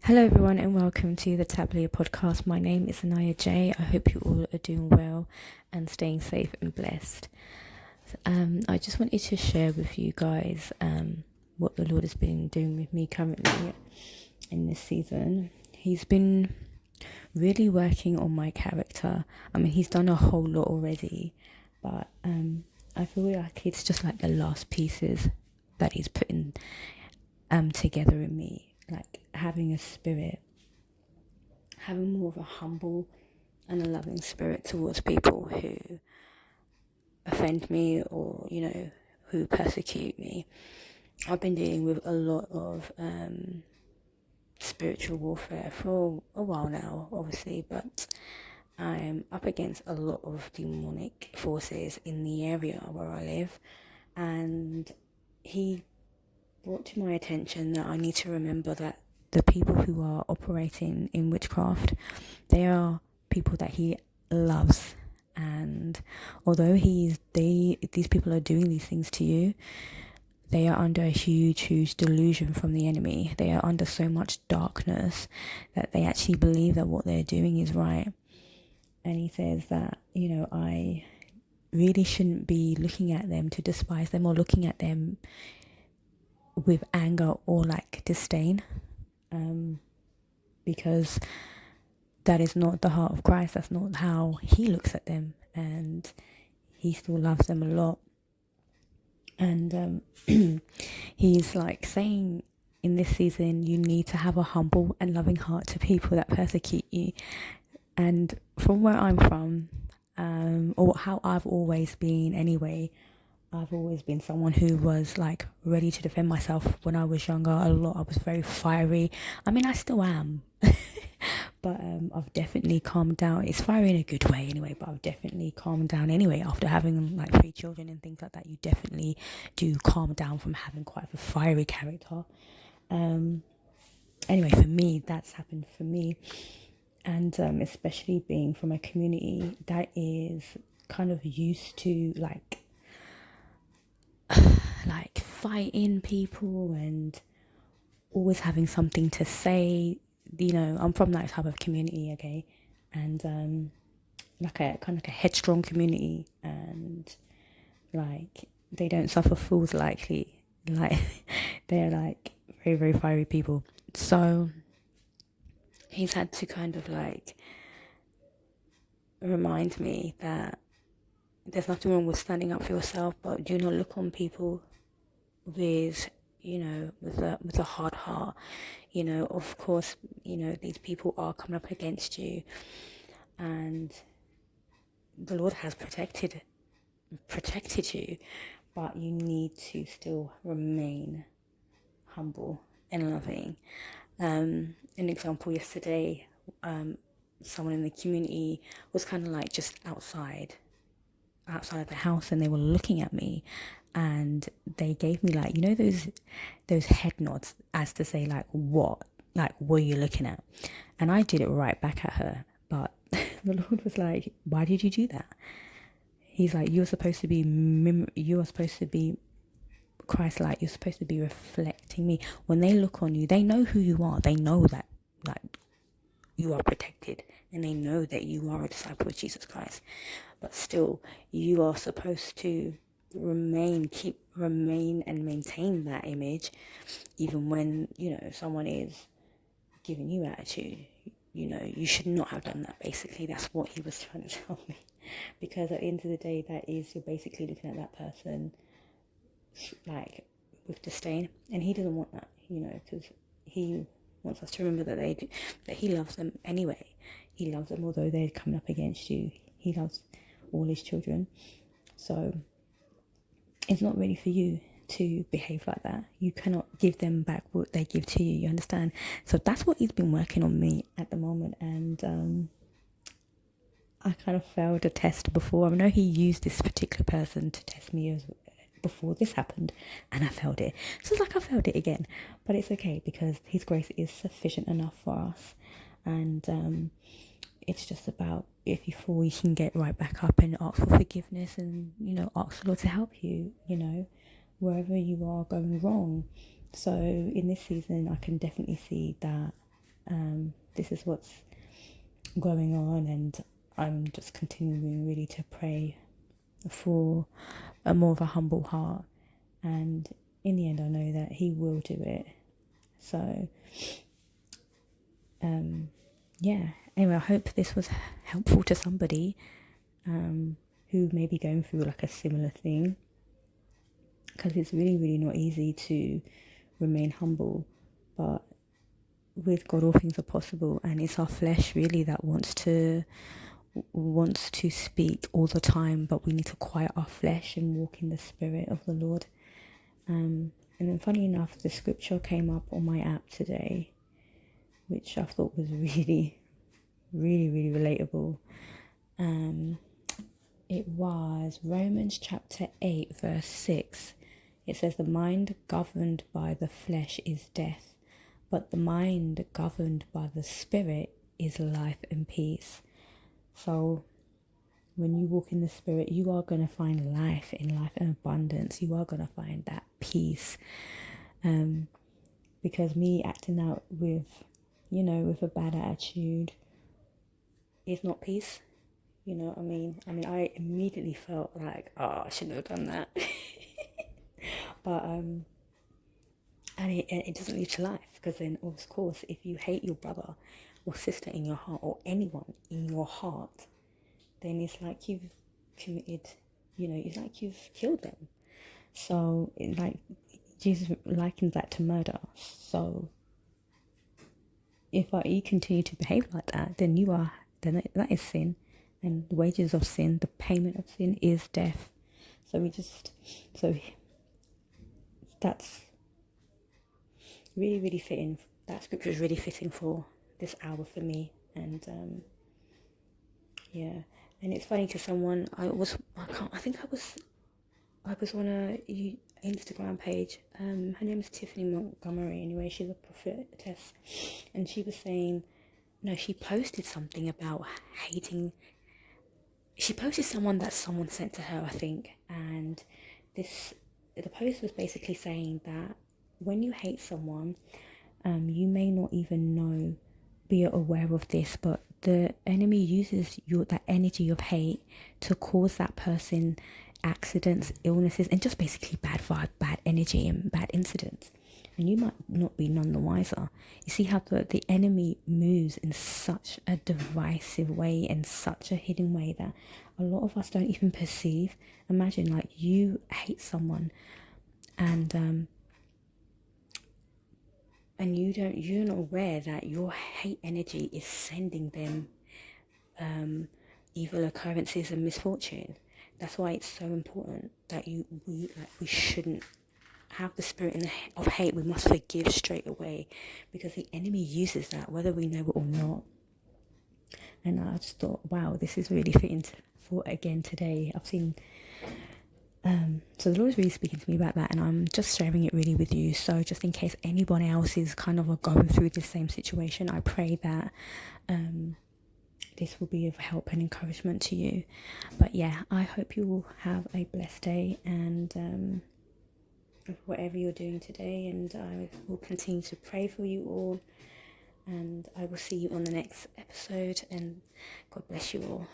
Hello, everyone, and welcome to the Tebaliah podcast. My name is Anaya J. I hope you all are doing well and staying safe and blessed. I just wanted to share with you guys what the Lord has been doing with me currently in this season. He's been really working on my character. I mean, he's done a whole lot already, but I feel like it's just like the last pieces that he's putting together in me, like having a spirit, having more of a humble and a loving spirit towards people who offend me or, who persecute me. I've been dealing with a lot of spiritual warfare for a while now, obviously, but I'm up against a lot of demonic forces in the area where I live, and he brought to my attention that I need to remember that the people who are operating in witchcraft, they are people that he loves. And although these people are doing these things to you, they are under a huge delusion from the enemy. They are under so much darkness that they actually believe that what they're doing is right. And he says that, I really shouldn't be looking at them to despise them or looking at them with anger or like disdain, because that is not the heart of Christ. That's not how he looks at them, and he still loves them a lot. And he's like saying in this season, you need to have a humble and loving heart to people that persecute you. And from where I'm from, or how I've always been anyway, I've always been someone who was like ready to defend myself when I was younger a lot. I was very fiery. I mean, I still am. But I've definitely calmed down. It's fiery in a good way anyway, but I've definitely calmed down anyway after having like 3 children and things like that. You definitely do calm down from having quite a fiery character. Anyway, for me, that's happened for me. And especially being from a community that is kind of used to like fighting people and always having something to say. I'm from that type of community, okay? And like a kind of like a headstrong community, and like they don't suffer fools likely. Like they're like very fiery people. So he's had to kind of like remind me that there's nothing wrong with standing up for yourself, but do not look on people with with a hard heart. Of course, these people are coming up against you, and the Lord has protected you, but you need to still remain humble and loving. An example, yesterday, someone in the community was kind of like just outside of the house, and they were looking at me, and they gave me like those head nods as to say like what are you looking at. And I did it right back at her, but the Lord was like, why did you do that? He's like, you're supposed to be Christ-like. You're supposed to be reflecting me. When they look on you, they know who you are. They know that like you are protected, and they know that you are a disciple of Jesus Christ. But still, you are supposed to remain and maintain that image, even when someone is giving you attitude. You should not have done that. Basically, that's what he was trying to tell me, because at the end of the day, you're basically looking at that person like with disdain, and he doesn't want that, because he wants us to remember that he loves them anyway. He loves them although they're coming up against you. He loves all his children. So it's not really for you to behave like that. You cannot give them back what they give to you. You understand? So that's what he's been working on me at the moment, and I kind of failed a test before. I know he used this particular person to test me before this happened, and I failed it. So it's like I failed it again, but it's okay because his grace is sufficient enough for us. And it's just about, if you fall, you can get right back up and ask for forgiveness, and ask the Lord to help you, wherever you are going wrong. So in this season, I can definitely see that This is what's going on, and I'm just continuing really to pray for a more of a humble heart. And in the end, I know that He will do it. So, yeah. Anyway, I hope this was helpful to somebody who may be going through like a similar thing, because it's really, really not easy to remain humble. But with God, all things are possible, and it's our flesh really that wants to speak all the time, but we need to quiet our flesh and walk in the Spirit of the Lord. And then funny enough, the scripture came up on my app today, which I thought was really, really, really relatable. It was Romans chapter 8 verse 6. It says, the mind governed by the flesh is death, but the mind governed by the Spirit is life and peace. So when you walk in the Spirit, you are going to find life in life and abundance. You are going to find that peace. Because me acting out with a bad attitude is not peace. You know what I mean? I immediately felt like, I shouldn't have done that. But, and it doesn't lead to life. Because then, of course, if you hate your brother or sister in your heart, or anyone in your heart, then it's like you've committed, it's like you've killed them. So, Jesus likens that to murder. So, if you continue to behave like that, then that is sin. And the wages of sin, the payment of sin is death. So that's really, really fitting. That scripture is really fitting for this hour for me. And yeah. And it's funny, because I was on a Instagram page. Her name is Tiffany Montgomery. Anyway, she's a prophetess, and she was saying, she posted something about hating. She posted someone sent to her, I think, and the post was basically saying that when you hate someone, you may not even be aware of this, but the enemy uses that energy of hate to cause that person accidents, illnesses, and just basically bad vibe, bad energy, and bad incidents. And you might not be none the wiser. You see how the enemy moves in such a divisive way, and such a hidden way, that a lot of us don't even perceive. Imagine, like, you hate someone, and you're not aware that your hate energy is sending them evil occurrences and misfortune. That's why it's so important that we shouldn't have the spirit of hate. We must forgive straight away, because the enemy uses that, whether we know it or not. And I just thought, wow, this is really fitting for again today. I've seen so the Lord is really speaking to me about that, and I'm just sharing it really with you. So just in case anyone else is kind of going through the same situation, I pray that this will be of help and encouragement to you. But yeah, I hope you will have a blessed day, and whatever you're doing today, and I will continue to pray for you all, and I will see you on the next episode, and God bless you all.